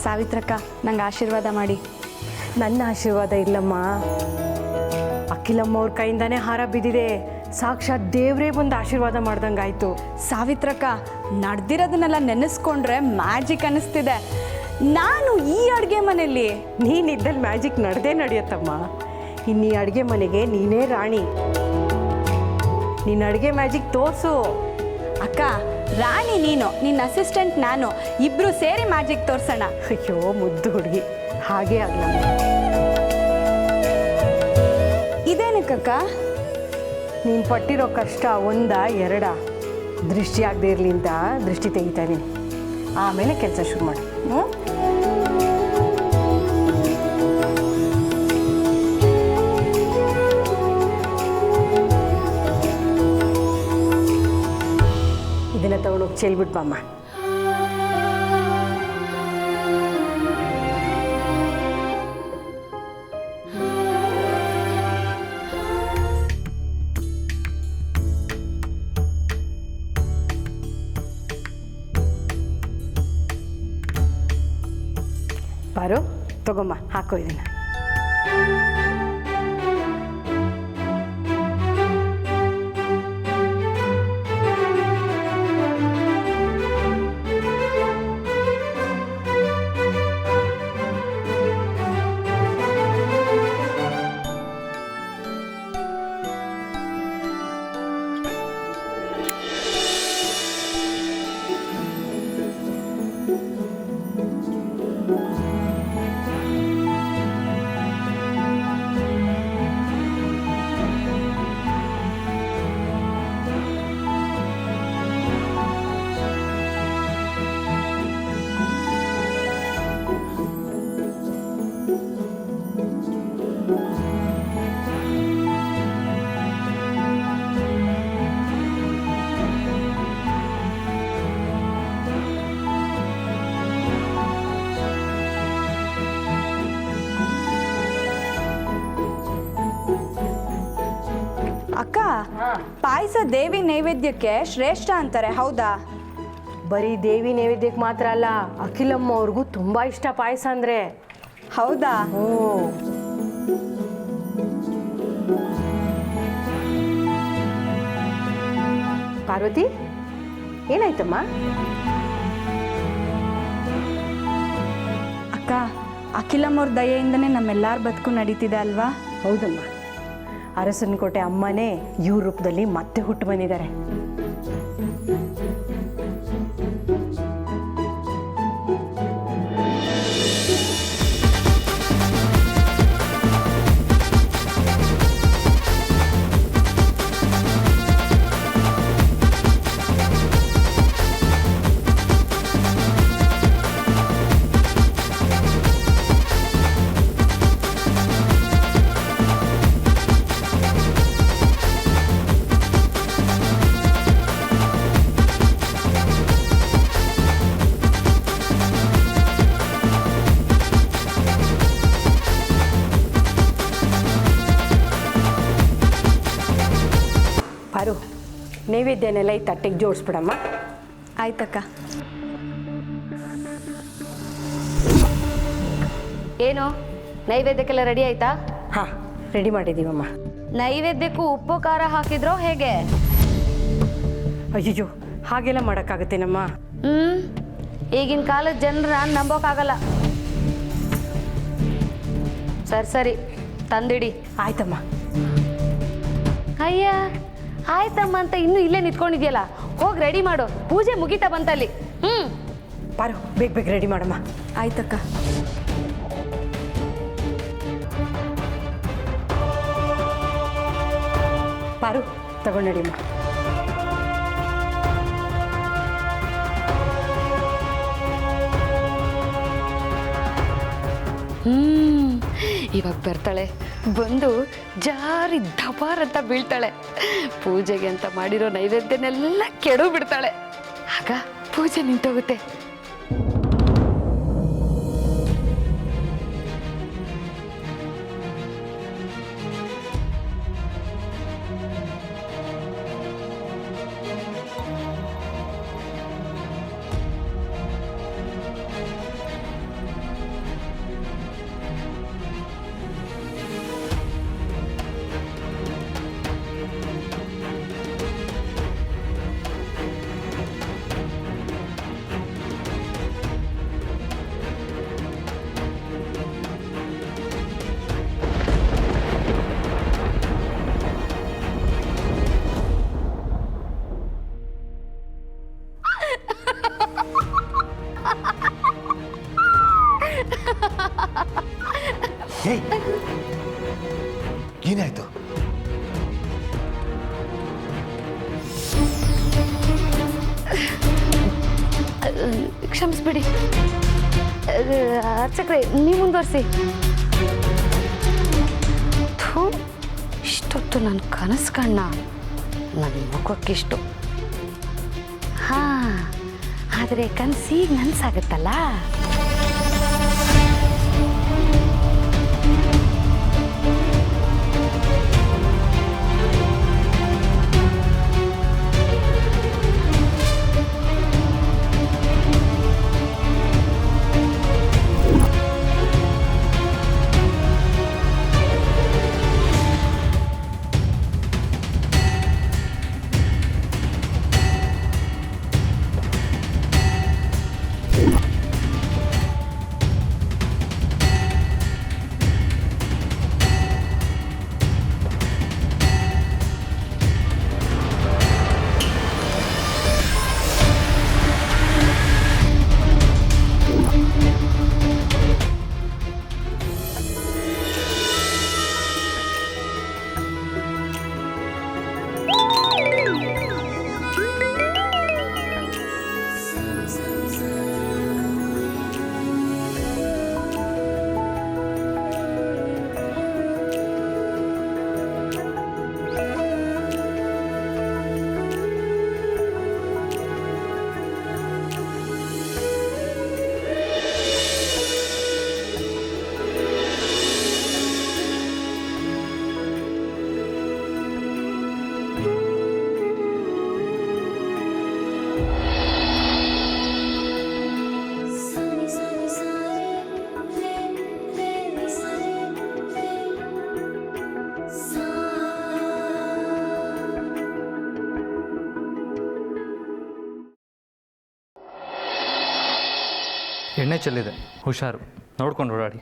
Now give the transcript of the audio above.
ಸಾವಿತ್ರಕ್ಕ ನಂಗೆ ಆಶೀರ್ವಾದ ಮಾಡಿ. ನನ್ನ ಆಶೀರ್ವಾದ ಇಲ್ಲಮ್ಮ, ಅಖಿಲಮ್ಮ ಅವ್ರ ಕೈಯಿಂದಾನೇ ಹಾರ ಬಿದ್ದಿದೆ. ಸಾಕ್ಷಾತ್ ದೇವರೇ ಬಂದು ಆಶೀರ್ವಾದ ಮಾಡ್ದಂಗಾಯ್ತು. ಸಾವಿತ್ರಕ್ಕ ನಡೆದಿರೋದನ್ನೆಲ್ಲ ನೆನೆಸ್ಕೊಂಡ್ರೆ ಮ್ಯಾಜಿಕ್ ಅನ್ನಿಸ್ತಿದೆ. ನಾನು ಈ ಅಡುಗೆ ಮನೆಯಲ್ಲಿ ನೀನಿದ್ದಲ್ಲಿ ಮ್ಯಾಜಿಕ್ ನಡೆಯತ್ತಮ್ಮ. ಇನ್ನು ಈ ಅಡುಗೆ ಮನೆಗೆ ನೀನೇ ರಾಣಿ. ನಿನ್ನ ಅಡುಗೆ ಮ್ಯಾಜಿಕ್ ತೋರಿಸು. ಅಕ್ಕ, ರಾಣಿ ನೀನು, ನಿನ್ನ ಅಸಿಸ್ಟೆಂಟ್ ನಾನು, ಇಬ್ರು ಸೇರಿ ಮ್ಯಾಜಿಕ್ ತೋರ್ಸೋಣ. ಅಯ್ಯೋ ಮುದ್ದು ಹುಡುಗಿ, ಹಾಗೇ ಆಗಲಮ್ಮ. ಇದೇನಕ್ಕಕ್ಕ? ನೀನು ಪಟ್ಟಿರೋ ಕಷ್ಟ ಒಂದ ಎರಡ, ದೃಷ್ಟಿ ಆಗದೆ ಇರಲಿ ಅಂತ ದೃಷ್ಟಿ ತೆಗಿತಾ ಇದೀನಿ. ಆಮೇಲೆ ಕೆಲಸ ಶುರು ಮಾಡು. ಇದನ್ನ ತಗೊಂಡೋಗಿ ಚೆಲ್ಬಿಟ್ಟು ಬಾಮ್ಮ. ಬಾರು, ತಗೊಮ್ಮ, ಹಾಕೋ ಇದನ್ನ. ಅಕ್ಕ, ಪಾಯಸ ದೇವಿ ನೈವೇದ್ಯಕ್ಕೆ ಶ್ರೇಷ್ಠ ಅಂತಾರೆ, ಹೌದಾ? ಬರೀ ದೇವಿ ನೈವೇದ್ಯಕ್ಕೆ ಮಾತ್ರ ಅಲ್ಲ, ಅಖಿಲಮ್ಮ ಅವ್ರಿಗೂ ತುಂಬ ಇಷ್ಟ ಪಾಯಸ ಅಂದರೆ. ಹೌದಾ? ಪಾರ್ವತಿ, ಏನಾಯ್ತಮ್ಮ? ಅಕ್ಕ, ಅಖಿಲಮ್ಮವ್ರ ದಯೆಯಿಂದನೇ ನಮ್ಮೆಲ್ಲರ ಬದುಕು ನಡೀತಿದೆ ಅಲ್ವಾ? ಹೌದಮ್ಮ, ಅರಸನಕೋಟೆ ಅಮ್ಮನೇ ಇವ್ರ ರೂಪದಲ್ಲಿ ಮತ್ತೆ ಹುಟ್ಟು ಬಂದಿದ್ದಾರೆ. ಪಾರು, ನೈವೇದ್ಯನೆಲ್ಲ ಈ ತಟ್ಟೆಗೆ ಜೋಡಿಸ್ಬಿಡಮ್ಮ. ಆಯ್ತಕ್ಕ. ಏನು ನೈವೇದ್ಯಕ್ಕೆಲ್ಲ ರೆಡಿ ಆಯ್ತಾ? ಹಾಂ, ರೆಡಿ ಮಾಡಿದ್ದೀವಮ್ಮ. ನೈವೇದ್ಯಕ್ಕೂ ಉಪ್ಪು ಖಾರ ಹಾಕಿದ್ರೋ ಹೇಗೆ? ಅಯ್ಯೋ, ಹಾಗೆಲ್ಲ ಮಾಡೋಕ್ಕಾಗತ್ತೇನಮ್ಮ? ಈಗಿನ ಕಾಲದ ಜನರ ನಂಬೋಕ್ಕಾಗಲ್ಲ. ಸರಿ ತಂದಿಡಿ. ಆಯ್ತಮ್ಮ. ಅಯ್ಯ, ಆಯ್ತಮ್ಮ ಅಂತ ಇನ್ನೂ ಇಲ್ಲೇ ನಿಂತ್ಕೊಂಡಿದ್ಯಲ್ಲ, ಹೋಗಿ ರೆಡಿ ಮಾಡು, ಪೂಜೆ ಮುಗಿತಾ ಬಂತಲ್ಲಿ. ಪಾರು, ಬೇಗ ರೆಡಿ ಮಾಡಮ್ಮ. ಆಯ್ತಕ್ಕ. ಪಾರು, ತಗೊಂಡು ನಡಿಯಮ್ಮ. ಇವಾಗ ಬರ್ತಾಳೆ, ಬಂದು ಜಾರಿ ದಬಾರ್ ಅಂತ ಬೀಳ್ತಾಳೆ. ಪೂಜೆಗೆ ಅಂತ ಮಾಡಿರೋ ನೈವೇದ್ಯನೆಲ್ಲ ಕೆಡು ಬಿಡ್ತಾಳೆ. ಆಗ ಪೂಜೆ ನಿಂತೋಗುತ್ತೆ. ಏಯ್ ಏನಾಯ್ತು? ಕ್ಷಮಿಸ್ಬಿಡಿ ಅರ್ಚಕ್ರೆ, ನೀವು ಮುಂದುವರಿಸಿ. ಇಷ್ಟೊತ್ತು ನನ್ನ ಕನಸು ಕಣ್ಣ ನನ್ನ ಮುಖಕ್ಕಿಷ್ಟು. ಹಾಂ, ಆದರೆ ಕನಸೀಗ ನನಸಾಗತ್ತಲ್ಲ. ಎಣ್ಣೆ ಚೆಲ್ಲಿದೆ, ಹುಷಾರು, ನೋಡ್ಕೊಂಡು ಓಡಾಡಿ.